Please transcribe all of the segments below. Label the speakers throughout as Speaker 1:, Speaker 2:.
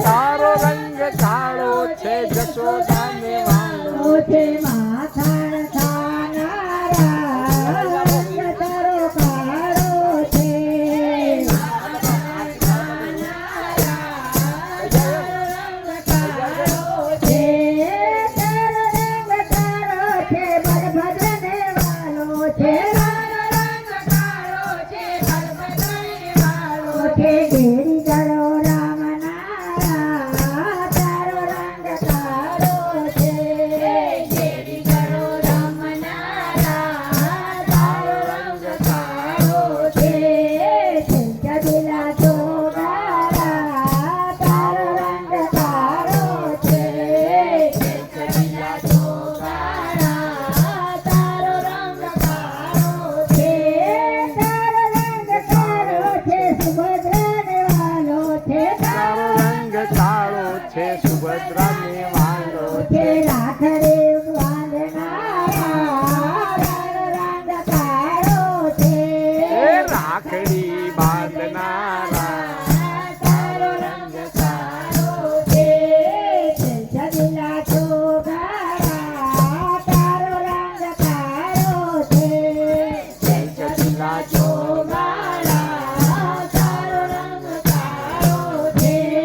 Speaker 1: તારો રંગ કાળો છે જશોદાને વાલો છે માથાણ થાનારા રંગ તારો કાળો છે બલભદ્રને વાલો છે ઘેરી ગળો સુભદ્રાને વાલો છે રાખડે રંગ કાળો છે રાખડી બાંધનારા તારો રંગ કાળો છે જગલા ચોગારા તારો રંગ કાળો છે જગલા ચોગારા તારો રંગ કાળો છે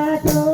Speaker 1: Thank you.